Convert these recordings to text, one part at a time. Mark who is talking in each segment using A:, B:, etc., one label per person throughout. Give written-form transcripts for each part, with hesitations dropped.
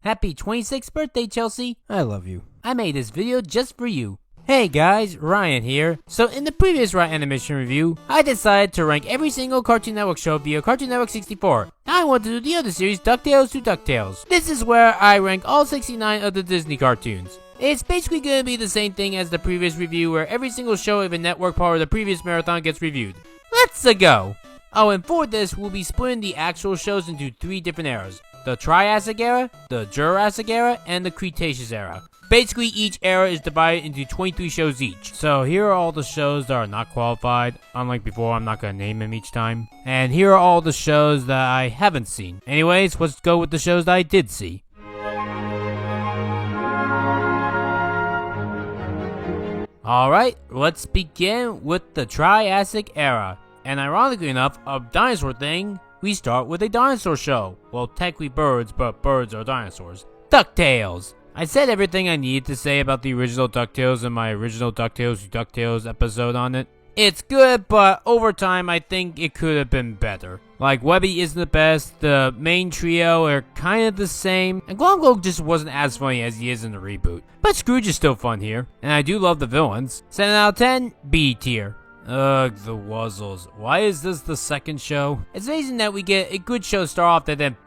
A: Happy 26th birthday, Chelsea. I love you. I made this video just for you. Hey guys, Ryan here. So in the previous Ryanimation review, I decided to rank every single Cartoon Network show via Cartoon Network 64. Now I want to do the other series, Ducktales to Ducktales. This is where I rank all 69 of the Disney cartoons. It's basically going to be the same thing as the previous review where every single show of a network part of the previous marathon gets reviewed. Let's go! Oh, and for this, we'll be splitting the actual shows into 3 different eras. The Triassic era, the Jurassic era, and the Cretaceous era. Basically, each era is divided into 23 shows each. So here are all the shows that are not qualified. Unlike before, I'm not going to name them each time. And here are all the shows that I haven't seen. Anyways, let's go with the shows that I did see. Alright, let's begin with the Triassic era. And ironically enough, a dinosaur thing, we start with a dinosaur show. Well, technically birds, but birds are dinosaurs. Ducktales! I said everything I needed to say about the original Ducktales in my original Ducktales to Ducktales episode on it. It's good, but over time I think it could have been better. Like, Webby isn't the best, the main trio are kind of the same, and Glomgo just wasn't as funny as he is in the reboot. But Scrooge is still fun here, and I do love the villains. 7 out of 10, B tier. Ugh, the Wuzzles. Why is this the second show? It's amazing that we get a good show to start off that then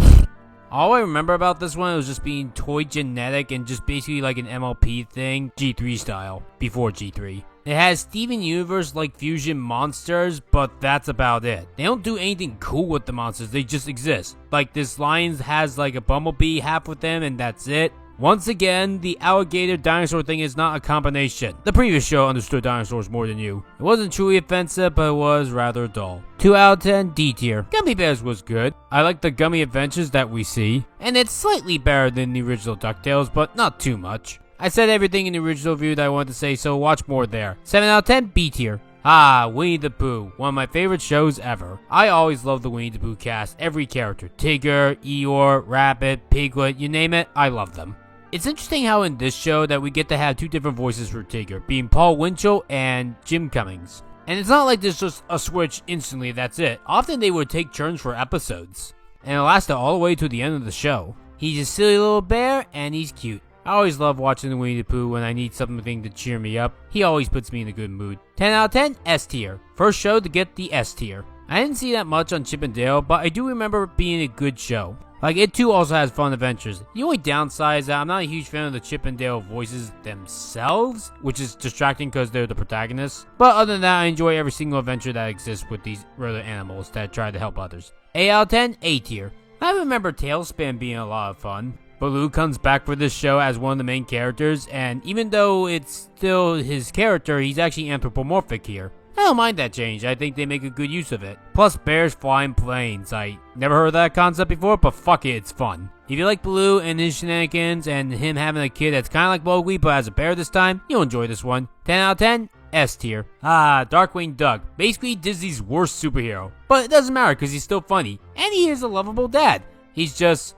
A: all I remember about this one was just being toy genetic and just basically like an MLP thing, G3 style, before G3. It has Steven Universe-like fusion monsters, but that's about it. They don't do anything cool with the monsters, they just exist. Like this lion has like a bumblebee half with them and that's it. Once again, the alligator dinosaur thing is not a combination. The previous show understood dinosaurs more than you. It wasn't truly offensive, but it was rather dull. 2 out of 10, D tier. Gummy Bears was good. I like the gummy adventures that we see. And it's slightly better than the original DuckTales, but not too much. I said everything in the original review that I wanted to say, so watch more there. 7 out of 10, B tier. Ah, Winnie the Pooh, one of my favorite shows ever. I always love the Winnie the Pooh cast, every character. Tigger, Eeyore, Rabbit, Piglet, you name it, I love them. It's interesting how in this show that we get to have 2 different voices for Tigger, being Paul Winchell and Jim Cummings. And it's not like there's just a switch instantly, that's it. Often they would take turns for episodes. And it lasted all the way to the end of the show. He's a silly little bear, and he's cute. I always love watching the Winnie the Pooh when I need something to cheer me up. He always puts me in a good mood. 10 out of 10, S tier. First show to get the S tier. I didn't see that much on Chip and Dale, but I do remember it being a good show. Like, it too also has fun adventures. The only downside is that I'm not a huge fan of the Chip and Dale voices themselves, which is distracting because they're the protagonists. But other than that, I enjoy every single adventure that exists with these other animals that try to help others. 8 out of 10, A tier. I remember Tailspin being a lot of fun. Baloo comes back for this show as one of the main characters, and even though it's still his character, he's actually anthropomorphic here. I don't mind that change, I think they make a good use of it. Plus, bears flying planes. I never heard of that concept before, but fuck it, it's fun. If you like Baloo and his shenanigans and him having a kid that's kinda like Mowgli but as a bear this time, you'll enjoy this one. 10 out of 10, S tier. Ah, Darkwing Duck. Basically Disney's worst superhero. But it doesn't matter because he's still funny. And he is a lovable dad. He's just...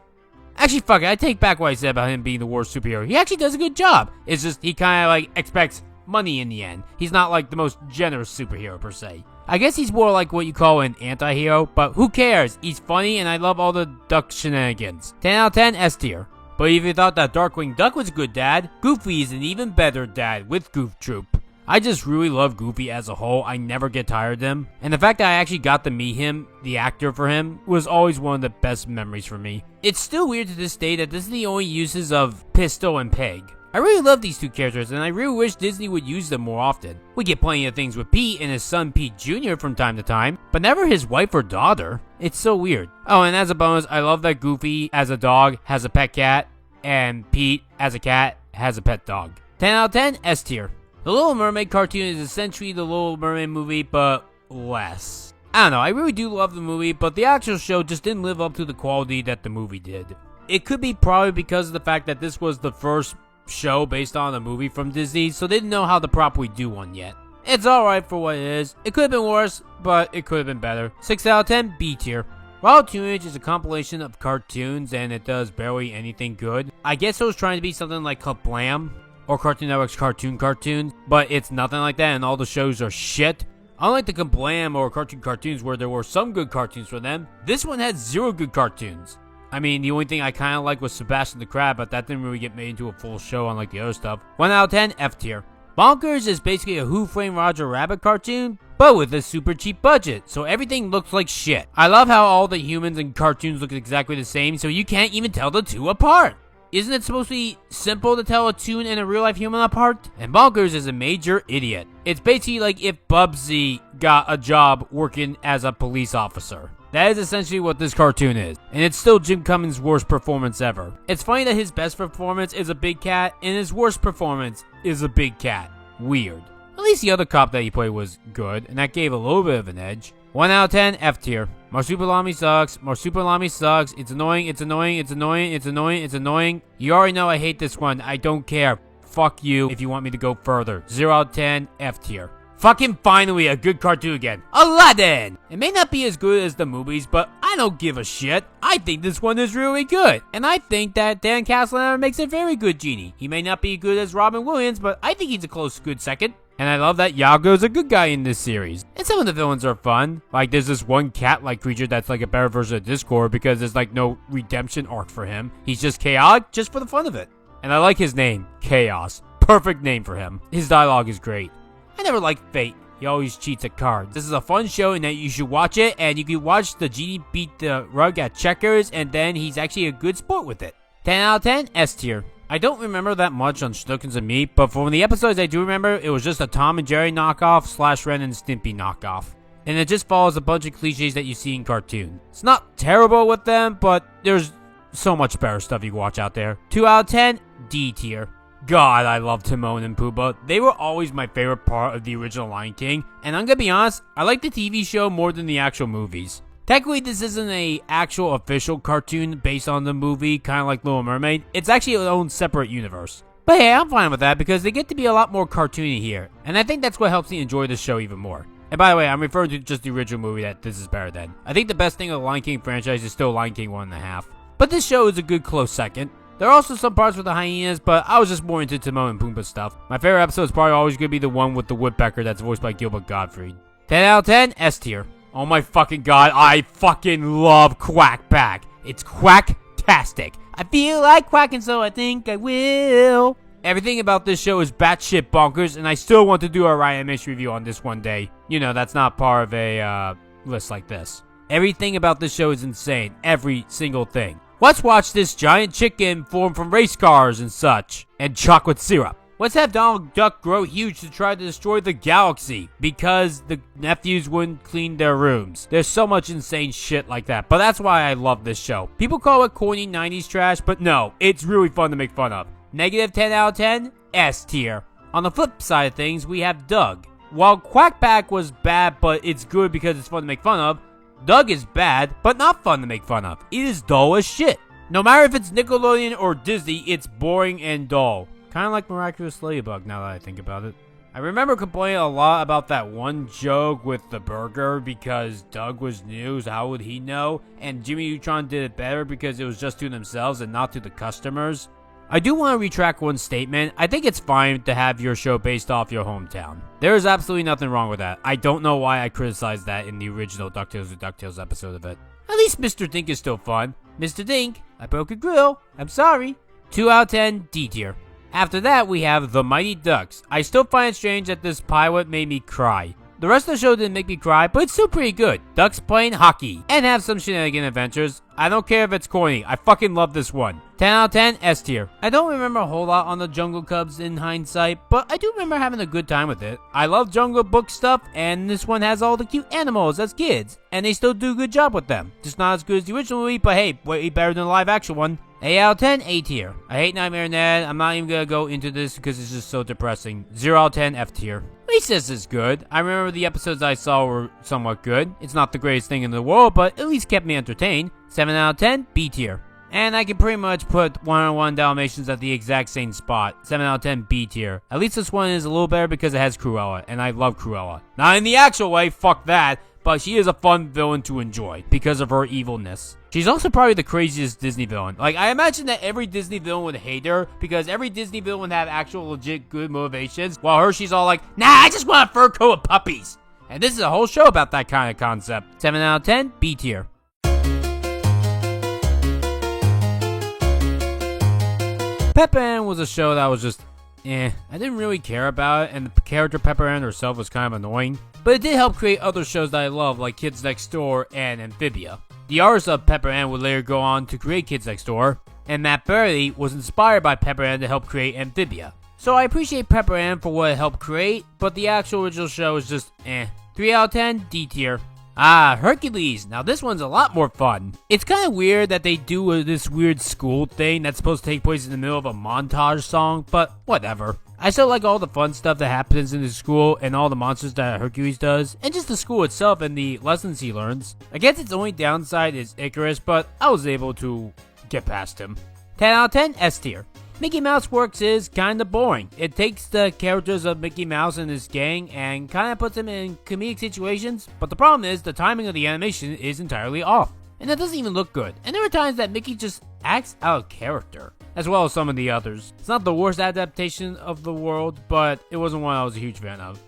A: Actually, fuck it, I take back what I said about him being the worst superhero. He actually does a good job. It's just he kinda like expects money in the end. He's not like the most generous superhero per se. I guess he's more like what you call an anti-hero, but who cares? He's funny and I love all the duck shenanigans. 10 out of 10, S tier. But if you thought that Darkwing Duck was a good dad, Goofy is an even better dad with Goof Troop. I just really love Goofy as a whole, I never get tired of him. And the fact that I actually got to meet him, the actor for him, was always one of the best memories for me. It's still weird to this day that this is the only uses of Pistol and Peg. I really love these 2 characters and I really wish Disney would use them more often. We get plenty of things with Pete and his son Pete Jr. from time to time, but never his wife or daughter. It's so weird. Oh, and as a bonus, I love that Goofy as a dog has a pet cat and Pete as a cat has a pet dog. 10 out of 10, S tier. The Little Mermaid cartoon is essentially the Little Mermaid movie, but less. I don't know, I really do love the movie, but the actual show just didn't live up to the quality that the movie did. It could be probably because of the fact that this was the first show based on a movie from Disney, so they didn't know how to properly do one yet. It's alright for what it is. It could have been worse, but it could have been better. 6 out of 10, B tier. Wild Toonage is a compilation of cartoons and it does barely anything good. I guess it was trying to be something like Kablam or Cartoon Network's cartoons, but it's nothing like that and all the shows are shit. Unlike the Kablam or Cartoons where there were some good cartoons for them, this one had 0 good cartoons. I mean, the only thing I kind of like was Sebastian the Crab, but that didn't really get made into a full show unlike the other stuff. 1 out of 10, F tier. Bonkers is basically a Who Framed Roger Rabbit cartoon, but with a super cheap budget, so everything looks like shit. I love how all the humans in cartoons look exactly the same, so you can't even tell the two apart. Isn't it supposed to be simple to tell a toon and a real-life human apart? And Bonkers is a major idiot. It's basically like if Bubsy got a job working as a police officer. That is essentially what this cartoon is, and it's still Jim Cummings' worst performance ever. It's funny that his best performance is a big cat, and his worst performance is a big cat. Weird. At least the other cop that he played was good, and that gave a little bit of an edge. 1 out of 10, F tier. Marsupilami sucks. Marsupilami sucks. It's annoying. It's annoying. It's annoying. It's annoying. It's annoying. You already know I hate this one. I don't care. Fuck you if you want me to go further. 0 out of 10, F tier. Fucking finally a good cartoon again. Aladdin! It may not be as good as the movies, but I don't give a shit. I think this one is really good. And I think that Dan Castellaneta makes a very good genie. He may not be good as Robin Williams, but I think he's a close good second. And I love that Yago's a good guy in this series. And some of the villains are fun. Like there's this one cat-like creature that's like a better version of Discord because there's like no redemption arc for him. He's just chaotic just for the fun of it. And I like his name, Chaos. Perfect name for him. His dialogue is great. I never liked Fate. He always cheats at cards. This is a fun show and that you should watch it, and you can watch the genie beat the rug at checkers, and then he's actually a good sport with it. 10 out of 10, S tier. I don't remember that much on Schnookins and Meat, but from the episodes I do remember, it was just a Tom and Jerry knockoff / Ren and Stimpy knockoff. And it just follows a bunch of cliches that you see in cartoons. It's not terrible with them, but there's so much better stuff you can watch out there. 2 out of 10, D tier. God, I love Timon and Pumbaa. They were always my favorite part of the original Lion King, and I'm gonna be honest, I like the TV show more than the actual movies. Technically, this isn't a actual official cartoon based on the movie, kind of like Little Mermaid. It's actually its own separate universe. But hey, I'm fine with that because they get to be a lot more cartoony here, and I think that's what helps me enjoy this show even more. And by the way, I'm referring to just the original movie that this is better than. I think the best thing of the Lion King franchise is still Lion King 1.5. But this show is a good close second. There are also some parts with the hyenas, but I was just more into Timon and Pumbaa stuff. My favorite episode is probably always going to be the one with the woodpecker that's voiced by Gilbert Gottfried. 10 out of 10, S tier. Oh my fucking god, I fucking love Quack Pack. It's quack-tastic. I feel like quacking, so I think I will. Everything about this show is batshit bonkers, and I still want to do a Ryanimation review on this one day. You know, that's not part of a list like this. Everything about this show is insane. Every single thing. Let's watch this giant chicken form from race cars and such, and chocolate syrup. Let's have Donald Duck grow huge to try to destroy the galaxy because the nephews wouldn't clean their rooms. There's so much insane shit like that, but that's why I love this show. People call it corny 90s trash, but no, it's really fun to make fun of. Negative 10 out of 10, S tier. On the flip side of things, we have Doug. While Quack Pack was bad, but it's good because it's fun to make fun of, Doug is bad, but not fun to make fun of. It is dull as shit. No matter if it's Nickelodeon or Disney, it's boring and dull. Kind of like Miraculous Ladybug now that I think about it. I remember complaining a lot about that one joke with the burger because Doug was new, so how would he know? And Jimmy Neutron did it better because it was just to themselves and not to the customers. I do want to retract one statement. I think it's fine to have your show based off your hometown. There is absolutely nothing wrong with that. I don't know why I criticized that in the original DuckTales or DuckTales episode of it. At least Mr. Dink is still fun. Mr. Dink, I broke a grill. I'm sorry. 2 out of 10, D tier. After that, we have The Mighty Ducks. I still find it strange that this pilot made me cry. The rest of the show didn't make me cry, but it's still pretty good. Ducks playing hockey and have some shenanigan adventures. I don't care if it's corny. I fucking love this one. 10 out of 10, S tier. I don't remember a whole lot on the Jungle Cubs in hindsight, but I do remember having a good time with it. I love Jungle Book stuff, and this one has all the cute animals as kids, and they still do a good job with them. Just not as good as the original movie, but hey, way better than the live action one. 8 out of 10, A tier. I hate Nightmare Ned. I'm not even gonna go into this because it's just so depressing. 0 out of 10, F tier. Recess is good. I remember the episodes I saw were somewhat good. It's not the greatest thing in the world, but at least kept me entertained. 7 out of 10, B tier. And I can pretty much put 101 Dalmatians at the exact same spot. 7 out of 10, B tier. At least this one is a little better because it has Cruella, and I love Cruella. Not in the actual way, fuck that, but she is a fun villain to enjoy because of her evilness. She's also probably the craziest Disney villain. Like, I imagine that every Disney villain would hate her because every Disney villain would have actual legit good motivations, while her, she's all like, nah, I just want a fur coat of puppies. And this is a whole show about that kind of concept. 7 out of 10, B tier. Pepper Ann was a show that was just I didn't really care about it, and the character Pepper Ann herself was kind of annoying. But it did help create other shows that I love, like Kids Next Door and Amphibia. The artist of Pepper Ann would later go on to create Kids Next Door, and Matt Burley was inspired by Pepper Ann to help create Amphibia. So I appreciate Pepper Ann for what it helped create, but the actual original show is just 3 out of 10, D tier. Hercules. Now this one's a lot more fun. It's kind of weird that they do this weird school thing that's supposed to take place in the middle of a montage song, but whatever. I still like all the fun stuff that happens in the school and all the monsters that Hercules does, and just the school itself and the lessons he learns. I guess its only downside is Icarus, but I was able to get past him. 10 out of 10, S tier. Mickey Mouse Works is kinda boring. It takes the characters of Mickey Mouse and his gang and kinda puts them in comedic situations, but the problem is the timing of the animation is entirely off. And it doesn't even look good. And there are times that Mickey just acts out of character, as well as some of the others. It's not the worst adaptation of the world, but it wasn't one I was a huge fan of.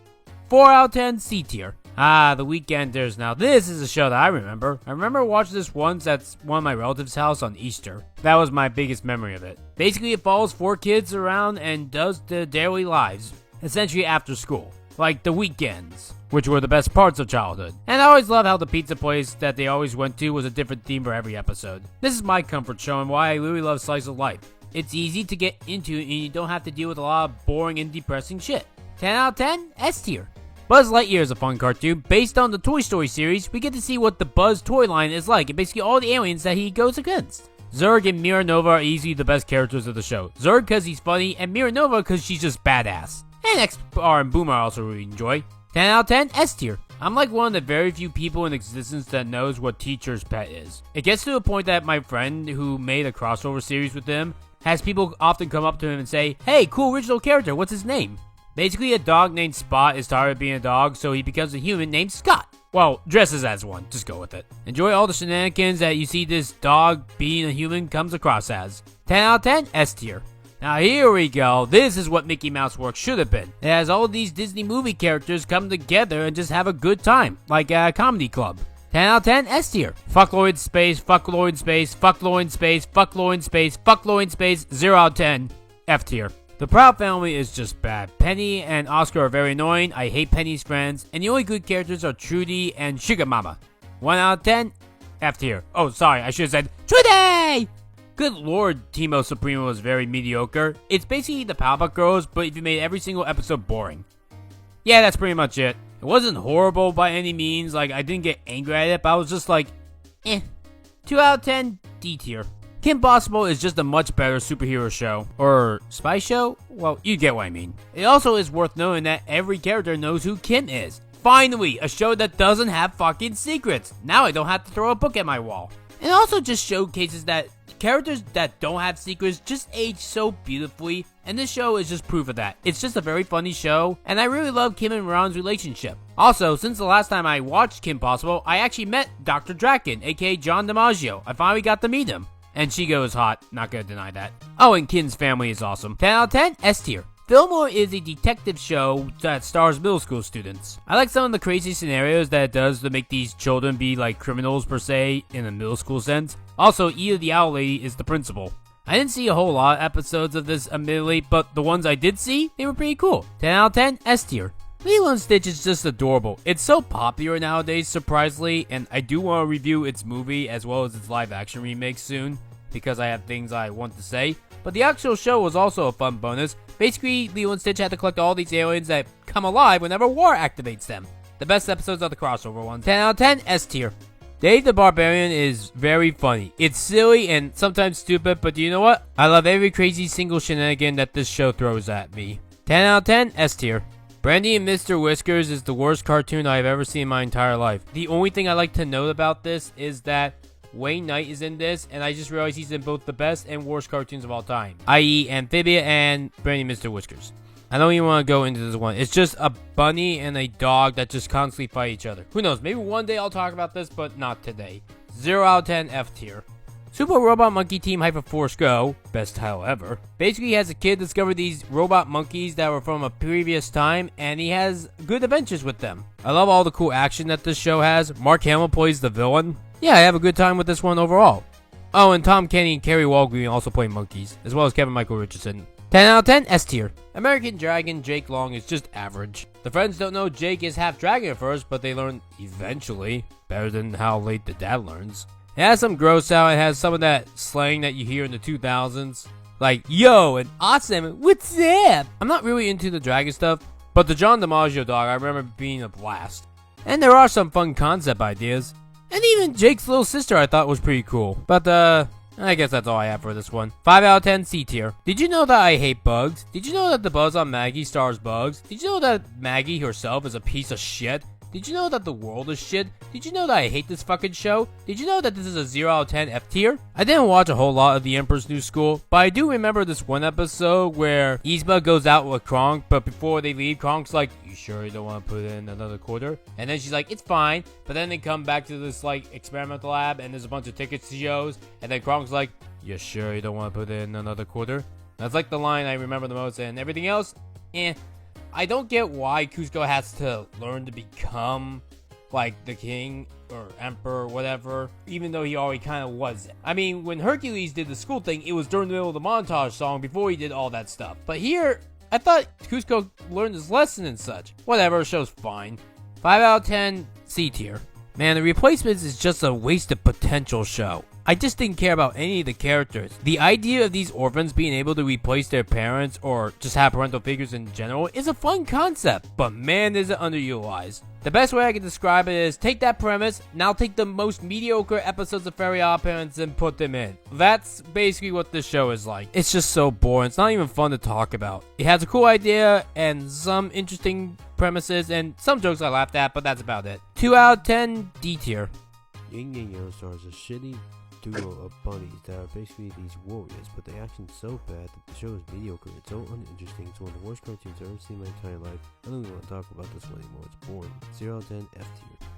A: 4 out of 10, C tier. The Weekenders. Now this is a show that I remember. I remember watching this once at one of my relatives' house on Easter. That was my biggest memory of it. Basically it follows 4 kids around and does their daily lives, essentially after school. Like the weekends, which were the best parts of childhood. And I always love how the pizza place that they always went to was a different theme for every episode. This is my comfort show and why I really love Slice of Life. It's easy to get into and you don't have to deal with a lot of boring and depressing shit. 10 out of 10, S tier. Buzz Lightyear is a fun cartoon. Based on the Toy Story series, we get to see what the Buzz toy line is like and basically all the aliens that he goes against. Zurg and Mira Nova are easily the best characters of the show. Zurg because he's funny, and Mira Nova because she's just badass. And XR and Boomer I also really enjoy. 10 out of 10, S tier. I'm like one of the very few people in existence that knows what Teacher's Pet is. It gets to a point that my friend who made a crossover series with him has people often come up to him and say, "Hey, cool original character, what's his name?" Basically, a dog named Spot is tired of being a dog, so he becomes a human named Scott. Well, dresses as one, just go with it. Enjoy all the shenanigans that you see this dog being a human comes across as. 10 out of 10, S tier. Now here we go, this is what Mickey Mouse Works should have been. It has all these Disney movie characters come together and just have a good time, like a comedy club. 10 out of 10, S tier. Fuck Lloyd Space, fuck Lloyd Space, fuck Lloyd Space, fuck Lloyd Space, fuck Lloyd Space, 0 out of 10, F tier. The Proud Family is just bad. Penny and Oscar are very annoying, I hate Penny's friends, and the only good characters are Trudy and Sugar Mama. 1 out of 10, F tier. Oh, sorry, I should have said Trudy! Good lord, Timo Supremo is very mediocre. It's basically the Powerpuff Girls, but if you made every single episode boring. Yeah, that's pretty much it. It wasn't horrible by any means, like I didn't get angry at it, but I was just like, 2 out of 10, D tier. Kim Possible is just a much better superhero show, or spy show? Well, you get what I mean. It also is worth knowing that every character knows who Kim is. Finally, a show that doesn't have fucking secrets. Now I don't have to throw a book at my wall. It also just showcases that characters that don't have secrets just age so beautifully, and this show is just proof of that. It's just a very funny show, and I really love Kim and Ron's relationship. Also, since the last time I watched Kim Possible, I actually met Dr. Draken, aka John DiMaggio. I finally got to meet him. And Chigo is hot, not gonna deny that. Oh, and Kim's family is awesome. 10 out of 10, S tier. Fillmore is a detective show that stars middle school students. I like some of the crazy scenarios that it does to make these children be like criminals per se, in a middle school sense. Also, Eda the Owl Lady is the principal. I didn't see a whole lot of episodes of this admittedly, but the ones I did see, they were pretty cool. 10 out of 10, S tier. Lilo and Stitch is just adorable. It's so popular nowadays, surprisingly, and I do want to review its movie as well as its live action remake soon, because I have things I want to say. But the actual show was also a fun bonus. Basically, Lilo and Stitch had to collect all these aliens that come alive whenever war activates them. The best episodes are the crossover ones. 10 out of 10, S tier. Dave the Barbarian is very funny. It's silly and sometimes stupid, but you know what? I love every crazy single shenanigan that this show throws at me. 10 out of 10, S tier. Brandy and Mr. Whiskers is the worst cartoon I've ever seen in my entire life. The only thing I like to note about this is that Wayne Knight is in this, and I just realized he's in both the best and worst cartoons of all time, i.e. Amphibia and Brandy and Mr. Whiskers. I don't even want to go into this one. It's just a bunny and a dog that just constantly fight each other. Who knows, maybe one day I'll talk about this, but not today. 0 out of 10, F tier. Super Robot Monkey Team Hyperforce Go, best title ever. Basically, he has a kid discover these robot monkeys that were from a previous time, and he has good adventures with them. I love all the cool action that this show has. Mark Hamill plays the villain. Yeah, I have a good time with this one overall. Oh, and Tom Kenny and Kerry Walgreen also play monkeys, as well as Kevin Michael Richardson. 10 out of 10, S tier. American Dragon Jake Long is just average. The friends don't know Jake is half dragon at first, but they learn eventually. Better than how late the dad learns. It has some gross out, it has some of that slang that you hear in the 2000s. Like, yo, and awesome, what's up? I'm not really into the dragon stuff, but the John DiMaggio dog I remember being a blast. And there are some fun concept ideas. And even Jake's little sister I thought was pretty cool. But, I guess that's all I have for this one. 5 out of 10, C tier. Did you know that I hate bugs? Did you know that the buzz on Maggie stars bugs? Did you know that Maggie herself is a piece of shit? Did you know that the world is shit? Did you know that I hate this fucking show? Did you know that this is a 0 out of 10 F tier? I didn't watch a whole lot of The Emperor's New School, but I do remember this one episode where Yzma goes out with Kronk, but before they leave, Kronk's like, you sure you don't want to put in another quarter? And then she's like, it's fine. But then they come back to this like experimental lab and there's a bunch of tickets to shows, and then Kronk's like, you sure you don't want to put in another quarter? That's like the line I remember the most, and everything else, I don't get why Kuzco has to learn to become, like, the king or emperor or whatever, even though he already kind of was it. I mean, when Hercules did the school thing, it was during the middle of the montage song before he did all that stuff. But here, I thought Kuzco learned his lesson and such. Whatever, the show's fine. 5 out of 10, C tier. Man, The Replacements is just a wasted potential show. I just didn't care about any of the characters. The idea of these orphans being able to replace their parents or just have parental figures in general is a fun concept, but man is it underutilized. The best way I can describe it is take that premise, now take the most mediocre episodes of Fairy Odd Parents and put them in. That's basically what this show is like. It's just so boring, it's not even fun to talk about. It has a cool idea and some interesting premises and some jokes I laughed at, but that's about it. 2 out of 10, D tier.
B: Yin Yang Youngstar is a shitty duo of bunnies that are basically these warriors, but the action's so bad that the show is mediocre. It's so uninteresting. It's one of the worst cartoons I've ever seen in my entire life. I don't even want to talk about this one anymore. It's boring. 0 out of 10, F tier.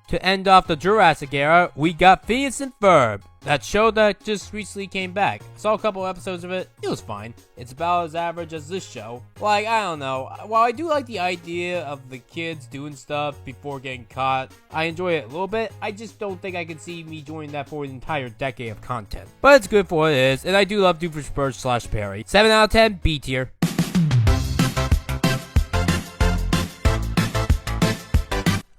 A: To end off the Jurassic era, we got Phineas and Ferb, that show that just recently came back. I saw a couple episodes of it, it was fine. It's about as average as this show. Like, I don't know, while I do like the idea of the kids doing stuff before getting caught, I enjoy it a little bit, I just don't think I can see me joining that for an entire decade of content. But it's good for what it is, and I do love Doofenshmirtz / Perry. 7 out of 10, B tier.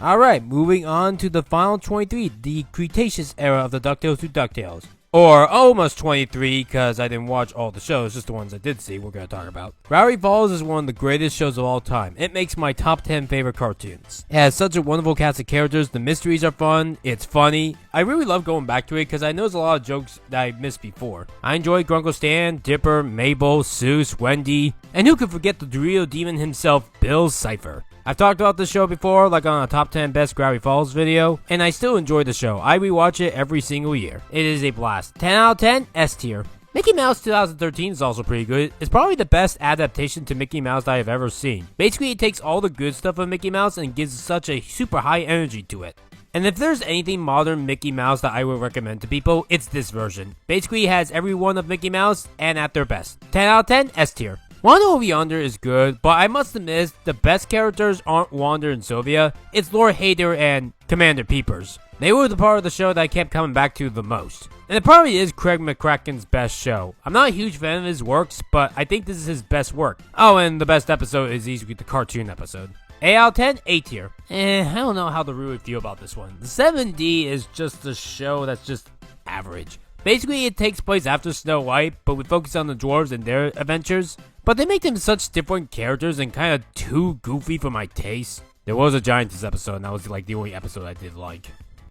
A: Alright, moving on to the final 23, the Cretaceous era of the Ducktales to Ducktales. Or almost 23, because I didn't watch all the shows, just the ones I did see we're going to talk about. Gravity Falls is one of the greatest shows of all time. It makes my top 10 favorite cartoons. It has such a wonderful cast of characters, the mysteries are fun, it's funny. I really love going back to it because I know there's a lot of jokes that I missed before. I enjoyed Grunkle Stan, Dipper, Mabel, Seuss, Wendy, and who could forget the Dorito Demon himself, Bill Cipher. I've talked about this show before, like on a top 10 best Gravity Falls video, and I still enjoy the show. I rewatch it every single year. It is a blast. 10 out of 10, S tier. Mickey Mouse 2013 is also pretty good. It's probably the best adaptation to Mickey Mouse that I've ever seen. Basically, it takes all the good stuff of Mickey Mouse and gives such a super high energy to it. And if there's anything modern Mickey Mouse that I would recommend to people, it's this version. Basically, it has every one of Mickey Mouse and at their best. 10 out of 10, S tier. Wanda Over Yonder is good, but I must admit, the best characters aren't Wanda and Sylvia, it's Lord Hader and Commander Peepers. They were the part of the show that I kept coming back to the most. And it probably is Craig McCracken's best show. I'm not a huge fan of his works, but I think this is his best work. Oh, and the best episode is easily the cartoon episode. 8 out of 10, A tier. I don't know how to really feel about this one. The 7D is just a show that's just average. Basically, it takes place after Snow White, but we focus on the dwarves and their adventures. But they make them such different characters and kind of too goofy for my taste. There was a Giantess episode, and that was like the only episode I did like.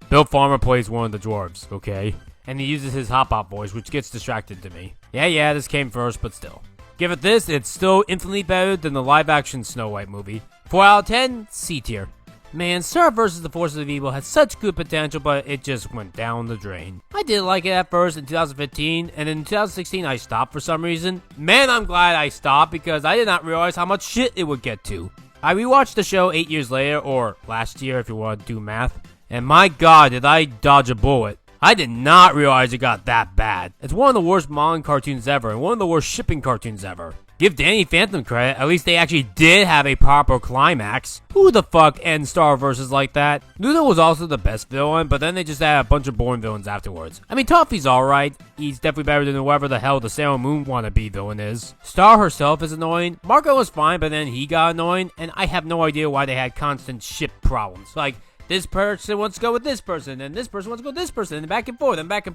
A: Bill Farmer plays one of the dwarves, okay? And he uses his hop-hop voice, which gets distracted to me. Yeah, this came first, but still. Give it this, it's still infinitely better than the live-action Snow White movie. 4 out of 10, C tier. Man, Star vs. the Forces of Evil had such good potential, but it just went down the drain. I did like it at first in 2015, and in 2016 I stopped for some reason. Man, I'm glad I stopped because I did not realize how much shit it would get to. I rewatched the show 8 years later, or last year if you want to do math, and my god did I dodge a bullet. I did not realize it got that bad. It's one of the worst modern cartoons ever, and one of the worst shipping cartoons ever. Give Danny Phantom credit, at least they actually did have a proper climax. Who the fuck ends Star versus like that? Ludo was also the best villain, but then they just had a bunch of boring villains afterwards. I mean, Toffee's alright. He's definitely better than whoever the hell the Sailor Moon wannabe villain is. Star herself is annoying. Marco was fine, but then he got annoying, and I have no idea why they had constant ship problems. Like, this person wants to go with this person, and this person wants to go with this person, and back and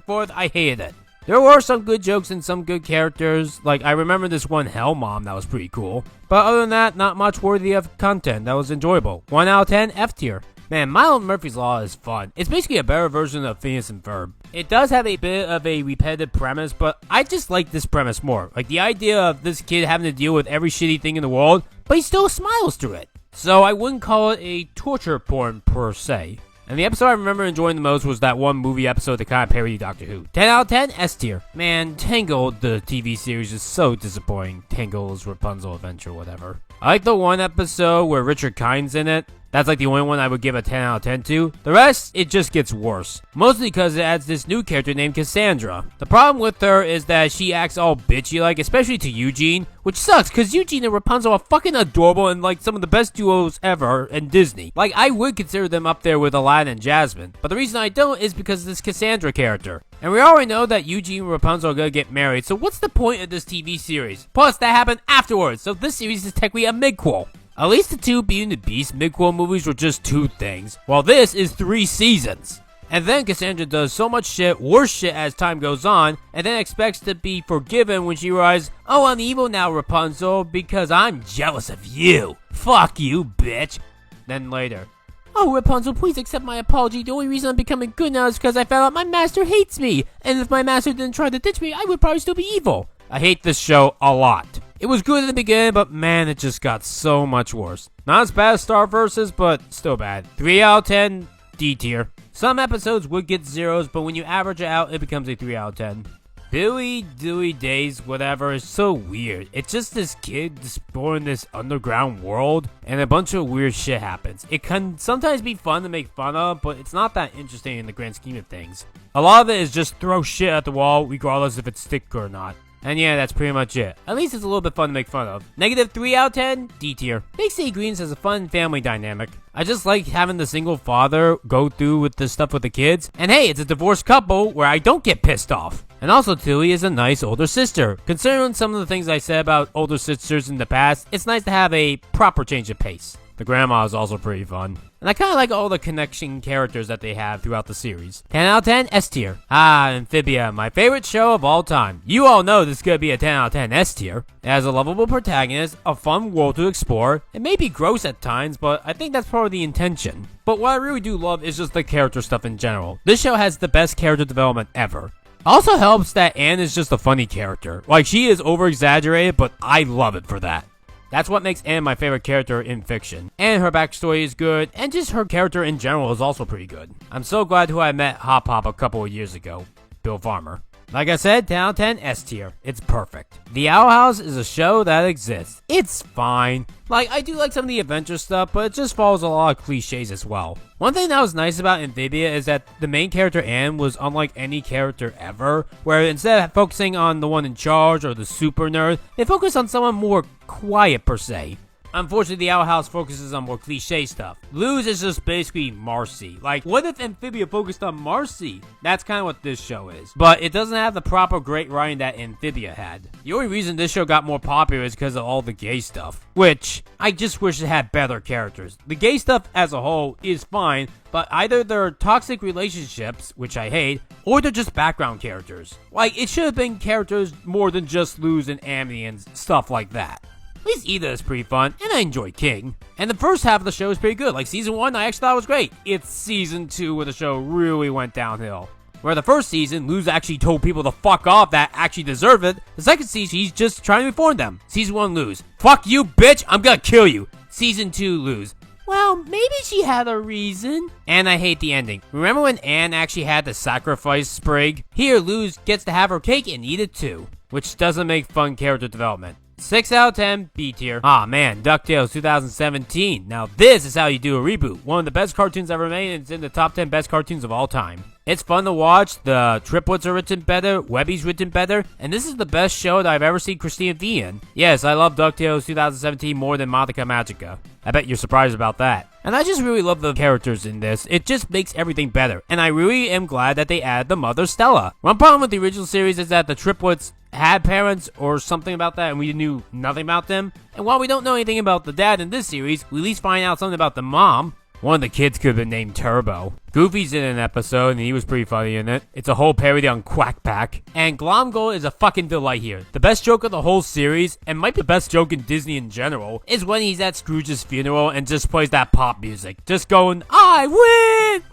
A: forth. I hated it. There were some good jokes and some good characters. Like, I remember this one Hell Mom that was pretty cool. But other than that, not much worthy of content that was enjoyable. 1 out of 10, F tier. Man, Milo Murphy's Law is fun. It's basically a better version of Phineas and Ferb. It does have a bit of a repetitive premise, but I just like this premise more. Like, the idea of this kid having to deal with every shitty thing in the world, but he still smiles through it. So I wouldn't call it a torture porn per se. And the episode I remember enjoying the most was that one movie episode that kind of parodied Doctor Who. 10 out of 10, S tier. Man, Tangled, the TV series, is so disappointing. Tangle's Rapunzel Adventure, whatever. I like the one episode where Richard Kind's in it. That's like the only one I would give a 10 out of 10 to. The rest, it just gets worse. Mostly because it adds this new character named Cassandra. The problem with her is that she acts all bitchy-like, especially to Eugene, which sucks because Eugene and Rapunzel are fucking adorable and like some of the best duos ever in Disney. Like, I would consider them up there with Aladdin and Jasmine, but the reason I don't is because of this Cassandra character. And we already know that Eugene and Rapunzel are gonna get married, so what's the point of this TV series? Plus, that happened afterwards, so this series is technically a midquel. At least the two Beauty and the Beast midquel movies were just 2 things, while this is 3 seasons. And then Cassandra does so much shit, worse shit as time goes on, and then expects to be forgiven when she realizes, oh, I'm evil now, Rapunzel, because I'm jealous of you. Fuck you, bitch. Then later, oh, Rapunzel, please accept my apology. The only reason I'm becoming good now is because I found out my master hates me, and if my master didn't try to ditch me, I would probably still be evil. I hate this show a lot. It was good in the beginning, but man, it just got so much worse. Not as bad as Star Versus, but still bad. 3 out of 10, D tier. Some episodes would get zeros, but when you average it out, it becomes a 3 out of 10. Billy Dewey Days, whatever, is so weird. It's just this kid exploring this underground world, and a bunch of weird shit happens. It can sometimes be fun to make fun of, but it's not that interesting in the grand scheme of things. A lot of it is just throw shit at the wall, regardless if it's thick or not. And yeah, that's pretty much it. At least it's a little bit fun to make fun of. Negative 3 out of 10, D tier. Big City Greens has a fun family dynamic. I just like having the single father go through with this stuff with the kids. And hey, it's a divorced couple where I don't get pissed off. And also, Tilly is a nice older sister. Considering some of the things I said about older sisters in the past, it's nice to have a proper change of pace. The grandma is also pretty fun. And I kind of like all the connection characters that they have throughout the series. 10 out of 10, S tier. Amphibia, my favorite show of all time. You all know this is going to be a 10 out of 10 S tier. It has a lovable protagonist, a fun world to explore. It may be gross at times, but I think that's part of the intention. But what I really do love is just the character stuff in general. This show has the best character development ever. Also helps that Anne is just a funny character. Like, she is over-exaggerated, but I love it for that. That's what makes Anne my favorite character in fiction. And her backstory is good, and just her character in general is also pretty good. I'm so glad who I met Hop Hop a couple of years ago, Bill Farmer. Like I said, 10 out of 10, S tier. It's perfect. The Owl House is a show that exists. It's fine. Like, I do like some of the adventure stuff, but it just follows a lot of cliches as well. One thing that was nice about Amphibia is that the main character, Anne, was unlike any character ever, where instead of focusing on the one in charge or the super nerd, they focus on someone more quiet per se. Unfortunately, the Owl House focuses on more cliche stuff. Luz is just basically Marcy. Like, what if Amphibia focused on Marcy? That's kind of what this show is. But it doesn't have the proper great writing that Amphibia had. The only reason this show got more popular is because of all the gay stuff. Which, I just wish it had better characters. The gay stuff as a whole is fine, but either they're toxic relationships, which I hate, or they're just background characters. Like, it should have been characters more than just Luz and Amity and stuff like that. At least Eda is pretty fun, and I enjoy King. And the first half of the show is pretty good. Like, season 1, I actually thought was great. It's season 2 where the show really went downhill. Where the first season, Luz actually told people to fuck off that actually deserve it. The second season, he's just trying to reform them. Season 1, Luz. Fuck you, bitch! I'm gonna kill you. Season 2, Luz. Well, maybe she had a reason. And I hate the ending. Remember when Anne actually had to sacrifice Sprig? Here, Luz gets to have her cake and eat it too. Which doesn't make fun character development. 6 out of 10, B tier. Aw man, DuckTales 2017. Now this is how you do a reboot. One of the best cartoons ever made, and it's in the top 10 best cartoons of all time. It's fun to watch, the triplets are written better, Webby's written better, and this is the best show that I've ever seen Christina V in. Yes, I love DuckTales 2017 more than Monica Magica. I bet you're surprised about that. And I just really love the characters in this. It just makes everything better, and I really am glad that they added the mother Stella. One problem with the original series is that the triplets had parents or something about that, and we knew nothing about them. And while we don't know anything about the dad in this series, we at least find out something about the mom. One of the kids could have been named Turbo. Goofy's in an episode, and he was pretty funny in it. It's a whole parody on Quack Pack. And Glomgold is a fucking delight here. The best joke of the whole series, and might be the best joke in Disney in general, is when he's at Scrooge's funeral and just plays that pop music. Just going, I win!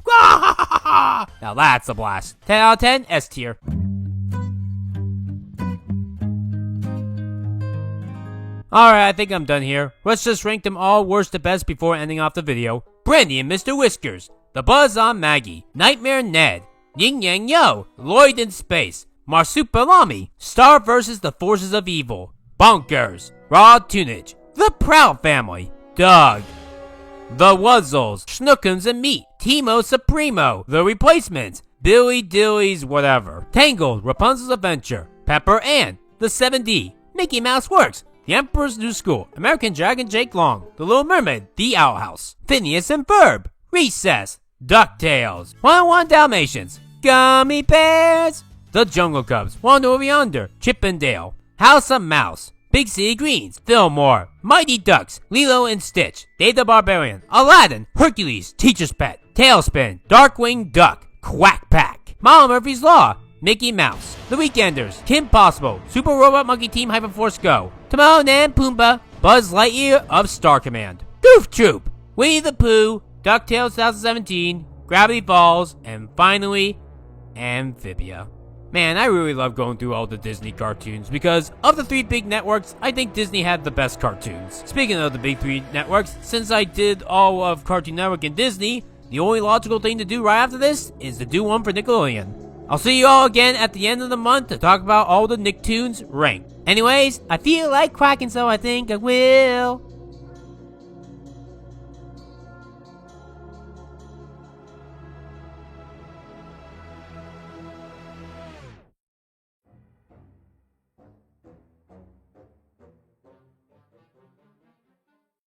A: Now that's a blast. 10 out of 10, S tier. Alright, I think I'm done here. Let's just rank them all worst to best before ending off the video. Brandy and Mr. Whiskers, The Buzz on Maggie, Nightmare Ned, Yin Yang Yo, Lloyd in Space, Marsupilami, Star vs. the Forces of Evil, Bonkers, Raw Tunage, The Proud Family, Doug, The Wuzzles, Schnookums and Meat, Timo Supremo, The Replacements, Billy Dilly's Whatever, Tangled, Rapunzel's Adventure, Pepper Ann, The 7D, Mickey Mouse Works, The Emperor's New School, American Dragon Jake Long, The Little Mermaid, The Owl House, Phineas and Ferb, Recess, DuckTales, 101 Dalmatians, Gummy Bears, The Jungle Cubs, One Over Yonder, Chip and Dale, House of Mouse, Big City Greens, Fillmore, Mighty Ducks, Lilo and Stitch, Dave the Barbarian, Aladdin, Hercules, Teacher's Pet, Tailspin, Darkwing Duck, Quack Pack, Mama Murphy's Law, Mickey Mouse, The Weekenders, Kim Possible, Super Robot Monkey Team Hyperforce Go, Timon and Pumbaa, Buzz Lightyear of Star Command, Goof Troop, Winnie the Pooh, DuckTales 2017, Gravity Falls, and finally, Amphibia. Man, I really love going through all the Disney cartoons because of the 3 big networks, I think Disney had the best cartoons. Speaking of the big 3 networks, since I did all of Cartoon Network and Disney, the only logical thing to do right after this is to do one for Nickelodeon. I'll see you all again at the end of the month to talk about all the Nicktoons ranked. Anyways, I feel like quacking, so I think I will.